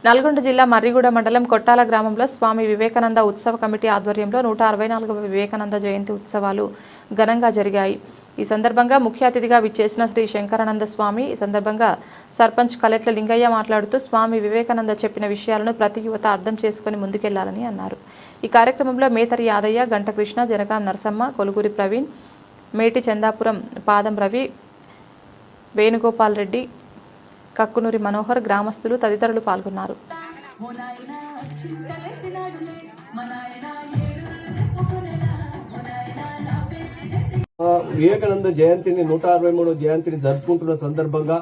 నల్గొండ జిల్లా మర్రిగూడ మండలం కొట్టాల గ్రామంలో స్వామి వివేకానంద ఉత్సవ కమిటీ ఆధ్వర్యంలో 164వ వివేకానంద జయంతి ఉత్సవాలు ఘనంగా జరిగాయి. ఈ సందర్భంగా ముఖ్య అతిథిగా విచ్చేసిన శ్రీ శంకరానంద స్వామి ఈ సందర్భంగా సర్పంచ్ కలెట్ల లింగయ్య మాట్లాడుతూ స్వామి వివేకానంద చెప్పిన విషయాలను ప్రతి యువత అర్థం చేసుకుని ముందుకెళ్లాలని అన్నారు. ఈ కార్యక్రమంలో మేతరి యాదయ్య, గంట కృష్ణ, జనగాం నరసమ్మ, కొలుగురి ప్రవీణ్, మేటి చందాపురం పాదం రవి, వేణుగోపాల్ రెడ్డి, కక్కునూరి మనోహర్, గ్రామస్తులు తదితరులు పాల్గొన్నారు. వివేకానంద జయంతిని 163వ జయంతిని జరుపుకుంటున్న సందర్భంగా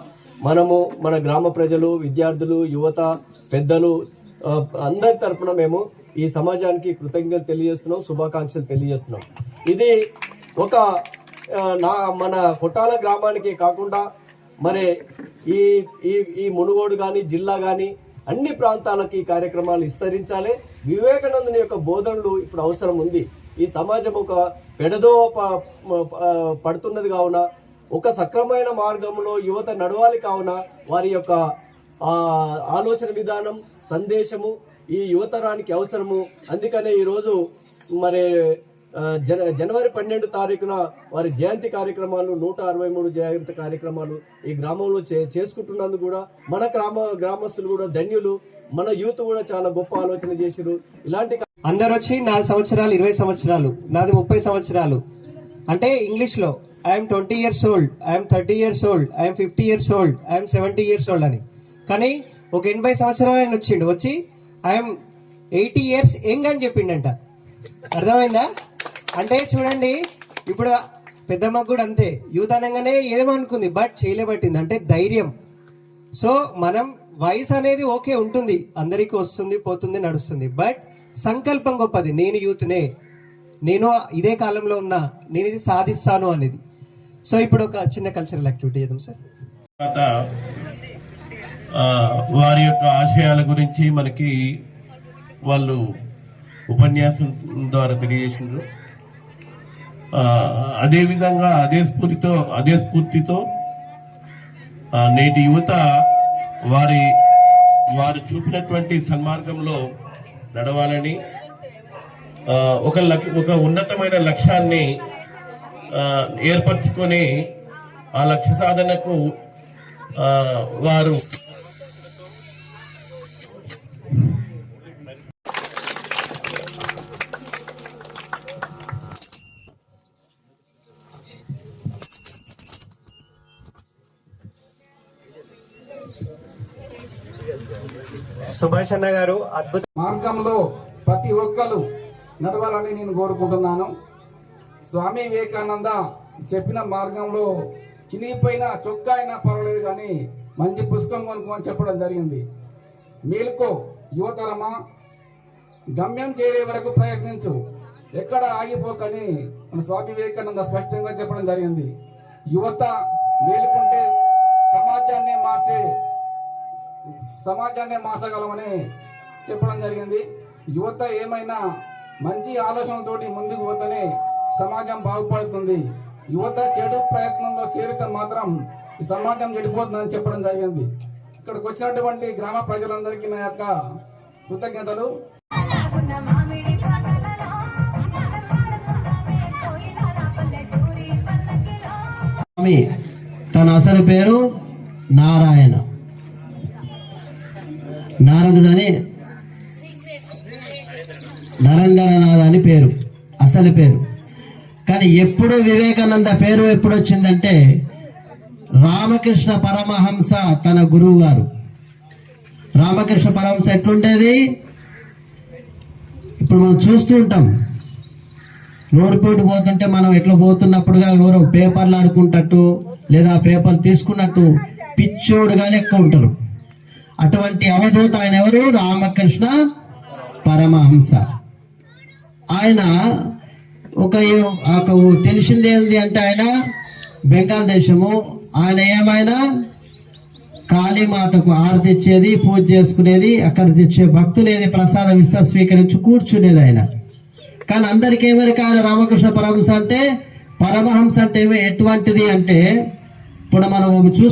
మనము మన గ్రామ ప్రజలు, విద్యార్థులు, యువత, పెద్దలు అందరి తరఫున మేము ఈ సమాజానికి కృతజ్ఞతలు తెలియజేస్తున్నాం, శుభాకాంక్షలు తెలియజేస్తున్నాం. ఇది ఒక మన కొట్టాల గ్రామానికి కాకుండా మరి ఈ ఈ ఈ మునుగోడు కానీ జిల్లా కానీ అన్ని ప్రాంతాలకి ఈ కార్యక్రమాలు విస్తరించాలి. వివేకానందుని యొక్క బోధనలు ఇప్పుడు అవసరం ఉంది. ఈ సమాజం ఒక పెడదో పడుతున్నది కావున ఒక సక్రమైన మార్గంలో యువత నడవాలి కావున వారి యొక్క ఆలోచన విధానం, సందేశము ఈ యువతరానికి అవసరము. అందుకనే ఈరోజు మరి జనవరి 12 తారీఖున వారి జయంతి కార్యక్రమాలు 163 జయంతి కార్యక్రమాలు ఈ గ్రామంలో చేసుకుంటున్నందుకు కూడా మన గ్రామస్తులు కూడా ధన్యులు. మన యూత్ కూడా చాలా గొప్ప ఆలోచన చేసిరు. ఇలాంటి అందరు వచ్చి 4 సంవత్సరాలు, 20 సంవత్సరాలు, నాది 30 సంవత్సరాలు అంటే ఇంగ్లీష్ లో I'm 20 years old, I'm 30 years old, I'm 50 years old, I'm 70 years old అని. కానీ ఒక 80 సంవత్సరాలు ఆయన వచ్చిండు, వచ్చి ఐఎమ్ 80 years యంగ్ అని చెప్పిండంట. అర్థమైందా? అంటే చూడండి, ఇప్పుడు పెద్దమ్మకు కూడా అంతే, యూత్ అనగానే ఏమనుకుంది, బట్ చేయలేబట్టింది అంటే ధైర్యం. సో మనం వయసు అనేది ఓకే ఉంటుంది, అందరికీ వస్తుంది, పోతుంది, నడుస్తుంది, బట్ సంకల్పం గొప్పది. నేను యూత్నే, నేను ఇదే కాలంలో ఉన్నా, నేను ఇది సాధిస్తాను అనేది. సో ఇప్పుడు ఒక చిన్న కల్చరల్ యాక్టివిటీ చేద్దాం సార్. వారి యొక్క ఆశయాల గురించి మనకి వాళ్ళు ఉపన్యాసం ద్వారా తెలియజేసిండ్రు. అదేవిధంగా అదే స్ఫూర్తితో నేటి యువత వారు చూపినటువంటి సన్మార్గంలో నడవాలని, ఒక ఉన్నతమైన లక్ష్యాన్ని ఏర్పరచుకొని ఆ లక్ష్య సాధనకు వారు సుభాష్ అన్న గారు అద్భుత మార్గంలో ప్రతి ఒక్కరు నడవాలని నేను కోరుకుంటున్నాను. స్వామి వివేకానంద చెప్పిన మార్గంలో చినిగిపోయిన చొక్కా అయినా పర్వాలేదు కానీ మంచి పుస్తకం కొనుక్కోమని చెప్పడం జరిగింది. మేలుకో యువతరమా, గమ్యం చేరే వరకు ప్రయత్నించు, ఎక్కడ ఆగిపోకని మన స్వామి వివేకానంద స్పష్టంగా చెప్పడం జరిగింది. యువత మేలుకుంటే సమాజాన్ని మార్చగలమని చెప్పడం జరిగింది. యువత ఏమైనా మంచి ఆలోచనతోటి ముందుకు పోతేనే సమాజం బాగుపడుతుంది. యువత చెడు ప్రయత్నంలో చేరితే మాత్రం ఈ సమాజం చెడిపోతుందని చెప్పడం జరిగింది. ఇక్కడికి వచ్చినటువంటి గ్రామ ప్రజలందరికీ నా యొక్క కృతజ్ఞతలు. తన అసలు పేరు నారాయణ, నారదుడు అని, నరేంద్రనాథ్ అని పేరు, అసలు పేరు. కానీ ఎప్పుడు వివేకానంద పేరు ఎప్పుడు వచ్చిందంటే రామకృష్ణ పరమహంస తన గురువు గారు. రామకృష్ణ పరమహంస ఎట్లుండేది, ఇప్పుడు మనం చూస్తూ ఉంటాం, రోడ్డు పోటు పోతుంటే మనం ఎట్లా పోతున్నప్పుడుగా ఎవరో పేపర్లు ఆడుకుంటట్టు లేదా పేపర్లు తీసుకున్నట్టు పిచ్చోడుగా లెక్క ఉంటారు. అటువంటి అవధూత ఆయన ఎవరు? రామకృష్ణ పరమహంస. ఆయన ఒక తెలిసింది ఏంటి అంటే ఆయన బెంగాల్ దేశము. ఆయన ఏమైనా కాళీమాతకు ఆరతి ఇచ్చేది, పూజ చేసుకునేది, అక్కడ తెచ్చే భక్తులు ఏది ప్రసాదం ఇస్తా స్వీకరించి కూర్చునేది ఆయన. కానీ అందరికీ ఏమరిక ఆయన రామకృష్ణ పరమహంస అంటే ఎటువంటిది అంటే ఇప్పుడు మనం చూస్తున్నాం.